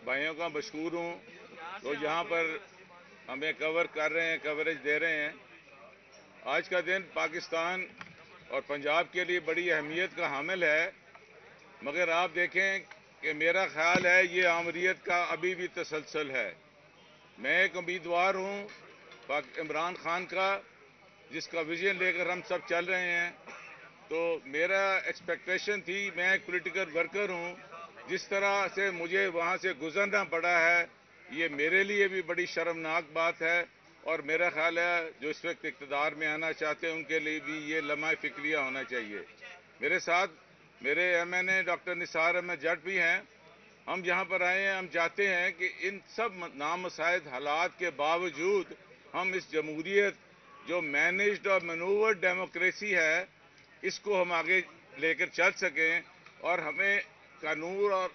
بھائیوں کا مشکور ہوں تو یہاں پر ہمیں کور کر رہے ہیں، کوریج دے رہے ہیں۔ آج کا دن پاکستان اور پنجاب کے لیے بڑی اہمیت کا حامل ہے، مگر آپ دیکھیں کہ میرا خیال ہے یہ آمریت کا ابھی بھی تسلسل ہے۔ میں ایک امیدوار ہوں عمران خان کا، جس کا ویژن لے کر ہم سب چل رہے ہیں، تو میرا ایکسپیکٹیشن تھی، میں ایک پولیٹیکل ورکر ہوں، جس طرح سے مجھے وہاں سے گزرنا پڑا ہے یہ میرے لیے بھی بڑی شرمناک بات ہے، اور میرا خیال ہے جو اس وقت اقتدار میں آنا چاہتے ہیں ان کے لیے بھی یہ لمحہ فکریہ ہونا چاہیے۔ میرے ساتھ میرے ایم این اے ڈاکٹر نثار احمد جٹ بھی ہیں۔ ہم یہاں پر آئے ہیں، ہم چاہتے ہیں کہ ان سب نامساعد حالات کے باوجود ہم اس جمہوریت جو مینجڈ اور مینوورڈ ڈیموکریسی ہے اس کو ہم آگے لے کر چل سکیں، اور ہمیں قانون اور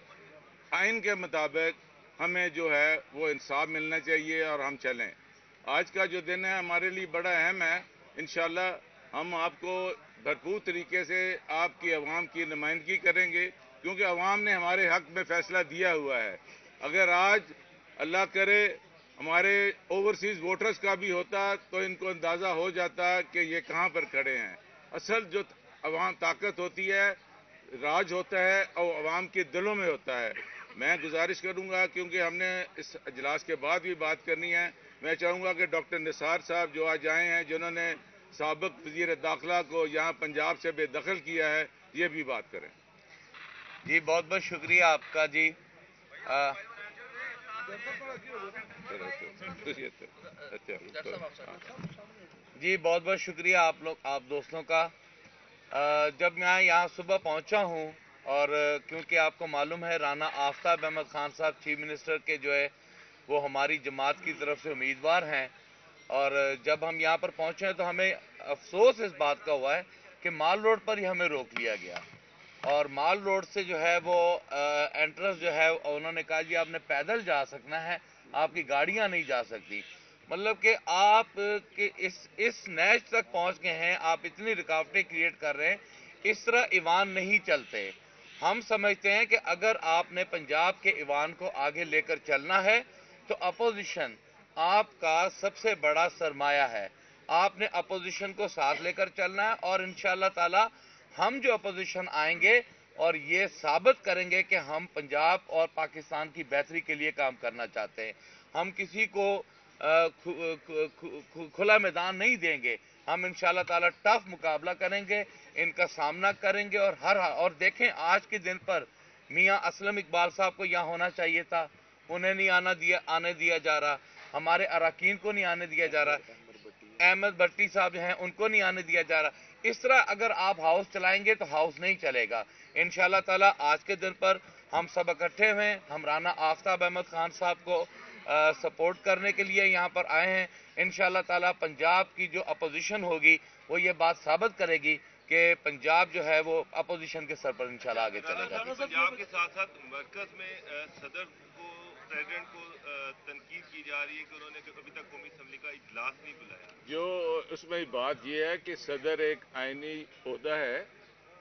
آئین کے مطابق ہمیں جو ہے وہ انصاف ملنا چاہیے اور ہم چلیں۔ آج کا جو دن ہے ہمارے لیے بڑا اہم ہے۔ انشاءاللہ ہم آپ کو بھرپور طریقے سے آپ کی عوام کی نمائندگی کریں گے، کیونکہ عوام نے ہمارے حق میں فیصلہ دیا ہوا ہے۔ اگر آج اللہ کرے ہمارے اوورسیز ووٹرز کا بھی ہوتا تو ان کو اندازہ ہو جاتا کہ یہ کہاں پر کھڑے ہیں۔ اصل جو عوام طاقت ہوتی ہے، راج ہوتا ہے اور عوام کے دلوں میں ہوتا ہے۔ میں گزارش کروں گا، کیونکہ ہم نے اس اجلاس کے بعد بھی بات کرنی ہے، میں چاہوں گا کہ ڈاکٹر نثار صاحب جو آج آئے ہیں، جنہوں نے سابق وزیر داخلہ کو یہاں پنجاب سے بے دخل کیا ہے، یہ بھی بات کریں۔ جی بہت بہت شکریہ آپ کا جی۔ جی بہت بہت شکریہ آپ دوستوں کا۔ جب میں یہاں صبح پہنچا ہوں، اور کیونکہ آپ کو معلوم ہے رانا آفتاب احمد خان صاحب چیف منسٹر کے جو ہے وہ ہماری جماعت کی طرف سے امیدوار ہیں، اور جب ہم یہاں پر پہنچے ہیں تو ہمیں افسوس اس بات کا ہوا ہے کہ مال روڈ پر ہی ہمیں روک لیا گیا، اور مال روڈ سے جو ہے وہ انٹرنس جو ہے انہوں نے کہا جی آپ نے پیدل جا سکنا ہے، آپ کی گاڑیاں نہیں جا سکتی۔ مطلب کہ آپ اس نیچ تک پہنچ گئے ہیں، آپ اتنی رکاوٹیں کریٹ کر رہے ہیں، اس طرح ایوان نہیں چلتے۔ ہم سمجھتے ہیں کہ اگر آپ نے پنجاب کے ایوان کو آگے لے کر چلنا ہے تو اپوزیشن آپ کا سب سے بڑا سرمایہ ہے، آپ نے اپوزیشن کو ساتھ لے کر چلنا ہے، اور انشاءاللہ تعالی ہم جو اپوزیشن آئیں گے اور یہ ثابت کریں گے کہ ہم پنجاب اور پاکستان کی بہتری کے لیے کام کرنا چاہتے ہیں۔ ہم کسی کو کھلا میدان نہیں دیں گے، ہم انشاءاللہ تعالی ٹف مقابلہ کریں گے، ان کا سامنا کریں گے، اور دیکھیں آج کے دن پر میاں اسلم اقبال صاحب کو یہاں ہونا چاہیے تھا، انہیں نہیں آنے دیا جا رہا، ہمارے اراکین کو نہیں آنے دیا جا رہا، احمد بھٹی صاحب ہیں ان کو نہیں آنے دیا جا رہا۔ اس طرح اگر آپ ہاؤس چلائیں گے تو ہاؤس نہیں چلے گا۔ انشاءاللہ تعالی آج کے دن پر ہم سب اکٹھے ہوئے، ہم رانا آفتاب احمد خان صاحب کو سپورٹ کرنے کے لیے یہاں پر آئے ہیں۔ انشاءاللہ تعالی پنجاب کی جو اپوزیشن ہوگی وہ یہ بات ثابت کرے گی کہ پنجاب جو ہے وہ اپوزیشن کے سر پر انشاءاللہ آگے چلے گا۔ پنجاب کے ساتھ ساتھ مرکز میں صدر کو، پریزیڈنٹ کو تنقید کی جا رہی ہے کہ انہوں نے ابھی تک قومی اسمبلی کا اجلاس نہیں بلایا۔ جو اس میں بات یہ ہے کہ صدر ایک آئینی عہدہ ہے،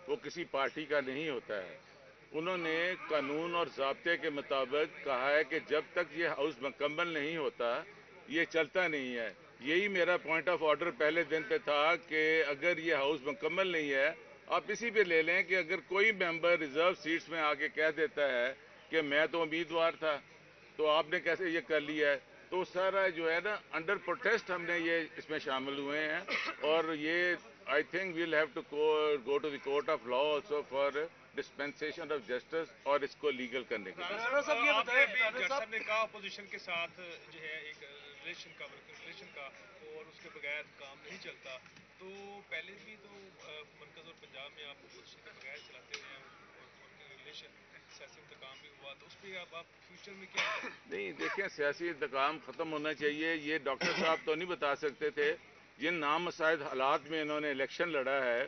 وہ کسی پارٹی کا نہیں ہوتا ہے۔ انہوں نے قانون اور ضابطے کے مطابق کہا ہے کہ جب تک یہ ہاؤس مکمل نہیں ہوتا یہ چلتا نہیں ہے۔ یہی میرا پوائنٹ آف آرڈر پہلے دن پہ تھا کہ اگر یہ ہاؤس مکمل نہیں ہے، آپ اسی پہ لے لیں کہ اگر کوئی ممبر ریزرو سیٹس میں آ کے کہہ دیتا ہے کہ میں تو امیدوار تھا تو آپ نے کیسے یہ کر لیا ہے، تو سارا جو ہے نا انڈر پروٹیسٹ ہم نے یہ اس میں شامل ہوئے ہیں، اور یہ I think we'll have to go to the court of law also for dispensation of justice اور اس کو لیگل کرنے کے لیے۔ جج صاحب نے کہا اپوزیشن کے ساتھ جو ہے ایک ریلیشن کا اور اس کے بغیر کام نہیں چلتا، تو پہلے بھی تو مرکز اور پنجاب میں آپ اپوزیشن کے بغیر چلاتے رہے ہیں، ریلیشن سیاسی انتقام بھی ہوا، تو اس پہ اب آپ فیوچر میں کیا کریں؟ نہیں دیکھیں، سیاسی انتقام ختم ہونا چاہیے۔ یہ ڈاکٹر صاحب تو نہیں بتا سکتے تھے جن نامساعد حالات میں انہوں نے الیکشن لڑا ہے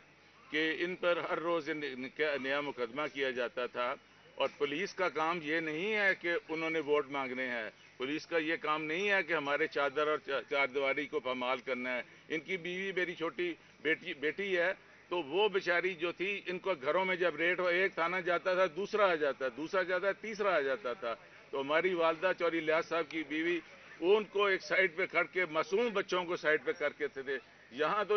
کہ ان پر ہر روز نیا مقدمہ کیا جاتا تھا، اور پولیس کا کام یہ نہیں ہے کہ انہوں نے ووٹ مانگنے ہیں، پولیس کا یہ کام نہیں ہے کہ ہمارے چادر اور چار دیواری کو پامال کرنا ہے۔ ان کی بیوی میری چھوٹی بیٹی ہے، تو وہ بیچاری جو تھی، ان کو گھروں میں جب ریٹ ہو، ایک تھانہ جاتا تھا، دوسرا آ جاتا، دوسرا جاتا، تیسرا آ جاتا تھا. تو ہماری والدہ چوہری لیاس صاحب کی بیوی، وہ ان کو ایک سائڈ پہ کھڑ کے معصوم بچوں کو سائڈ پہ کر کے تھے. یہاں تو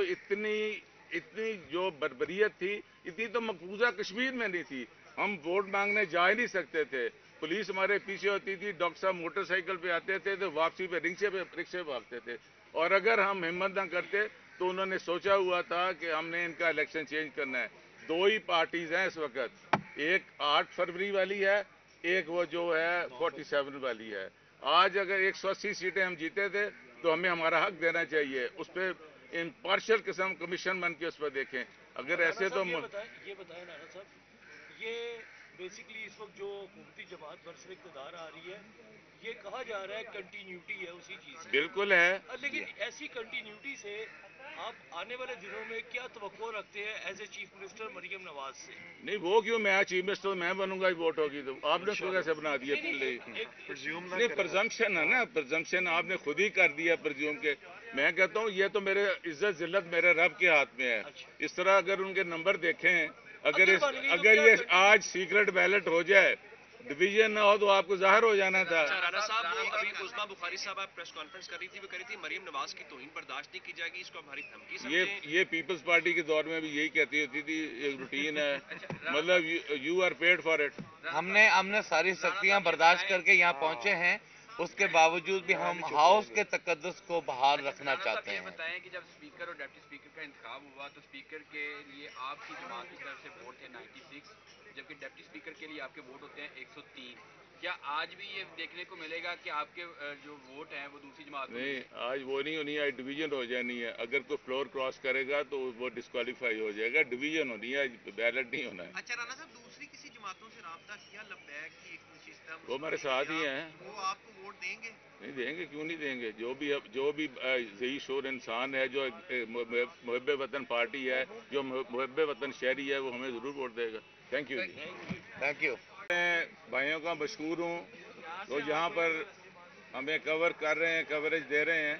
اتنی جو بربریت تھی، اتنی تو مقبوضہ کشمیر میں نہیں تھی. ہم ووٹ مانگنے جا ہی نہیں سکتے تھے. پولیس ہمارے پیچھے ہوتی تھی، ڈاکٹر صاحب موٹر سائیکل پہ آتے تھے تو واپسی پہ رکشے پہ آتے تھے. اور اگر ہم ہمت نہ کرتے تو انہوں نے سوچا ہوا تھا کہ ہم نے ان کا الیکشن چینج کرنا ہے. دو ہی پارٹیز ہیں اس وقت، ایک 8 فروری والی ہے، ایک وہ جو ہے 47 والی ہے. آج اگر 180 سیٹیں ہم جیتے تھے تو ہمیں ہمارا حق دینا چاہیے. اس پہ امپارشل قسم کمیشن بن کے اس پہ دیکھیں. اگر ایسے تو یہ بتائیں نانا صاحب، یہ بیسیکلی اس وقت جو حکومتی جماعت برسر اقتدار آ رہی ہے، یہ کہا جا رہا ہے کنٹینیوٹی ہے اسی چیز کی. بالکل ہے. لیکن ایسی کنٹینیوٹی سے آپ آنے والے دنوں میں کیا توقع رکھتے ہیں as a chief minister Maryam Nawaz سے؟ نہیں، وہ کیوں، میں چیف منسٹر میں بنوں گا، ووٹ ہوگی تو آپ نے اس کو کیسے بنا دیا پہلے ہی؟ نہیں، پرزمپشن ہے نا، پرزمپشن آپ نے خود ہی کر دیا پرزیوم کے. میں کہتا ہوں یہ تو میرے عزت ذلت میرے رب کے ہاتھ میں ہے. اس طرح اگر ان کے نمبر دیکھیں، اگر یہ آج سیکرٹ بیلٹ ہو جائے، ڈویژن نہ ہو تو آپ کو ظاہر ہو جانا تھا. رانا صاحب، ابھی عظمیٰ بخاری صاحب آپ پریس کانفرنس کر رہی تھی، وہ کہہ رہی تھی مریم نواز کی توہین برداشت نہیں کی جائے گی، اس کو ہماری دھمکی سمجھیں. یہ پیپلز پارٹی کے دور میں بھی یہی کہتی ہوتی تھی، ایک روٹین ہے، مطلب you are paid for it. ہم نے ساری سختیاں برداشت کر کے یہاں پہنچے ہیں، اس کے باوجود بھی ہم ہاؤس کے تقدس کو بحال رکھنا چاہتے ہیں. یہ بتائیں کہ جب اسپیکر اور ڈپٹی اسپیکر کا انتخاب ہوا تو اسپیکر کے لیے آپ کی جماعت کی طرف سے ووٹ تھے 96، جبکہ ڈپٹی اسپیکر کے لیے آپ کے ووٹ ہوتے ہیں 103. کیا آج بھی یہ دیکھنے کو ملے گا کہ آپ کے جو ووٹ ہیں وہ دوسری جماعت کو نہیں، آج وہ نہیں ہونی ہے، ڈویژن ہو جانی ہے. اگر کوئی فلور کراس کرے گا تو وہ ڈسکوالیفائی ہو جائے گا. ڈویژن ہونی ہے، بیلٹ نہیں ہونا ہے. اچھا رانا صاحب، دوسری کسی جماعتوں سے رابطہ کیا؟ لبیک کی ایک سسٹم، وہ ہمارے ساتھ ہی ہیں. وہ آپ کو ووٹ دیں گے؟ نہیں دیں گے، کیوں نہیں دیں گے. جو بھی ذی شعور انسان ہے، جو محب وطن پارٹی ہے، جو محب وطن شہری ہے، وہ ہمیں ضرور ووٹ دے گا. Thank you ji. Thank you. میں بھائیوں کا مشکور ہوں جو یہاں پر ہمیں کور کر رہے ہیں، کوریج دے رہے ہیں.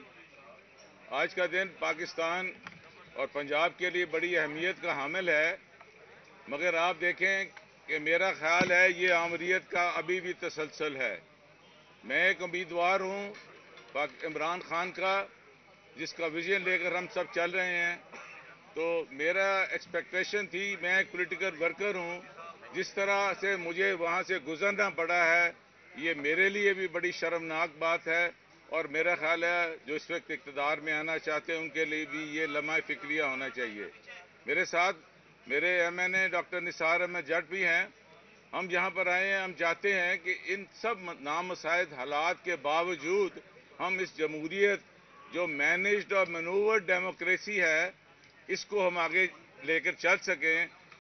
آج کا دن پاکستان اور پنجاب کے لیے بڑی اہمیت کا حامل ہے، مگر آپ دیکھیں کہ میرا خیال ہے یہ آمریت کا ابھی بھی تسلسل ہے. میں ایک امیدوار ہوں عمران خان کا، جس کا ویژن لے کر ہم سب چل رہے ہیں. تو میرا ایکسپیکٹیشن تھی، میں ایک پولیٹیکل ورکر ہوں، جس طرح سے مجھے وہاں سے گزرنا پڑا ہے، یہ میرے لیے بھی بڑی شرمناک بات ہے. اور میرا خیال ہے جو اس وقت اقتدار میں آنا چاہتے ہیں ان کے لیے بھی یہ لمحہ فکریہ ہونا چاہیے. میرے ساتھ میرے ایم این اے ڈاکٹر نثار احمد جٹ بھی ہیں. ہم یہاں پر آئے ہیں، ہم چاہتے ہیں کہ ان سب نامساعد حالات کے باوجود ہم اس جمہوریت جو مینجڈ اور مینوورڈ ڈیموکریسی ہے، اس کو ہم آگے لے کر چل سکیں.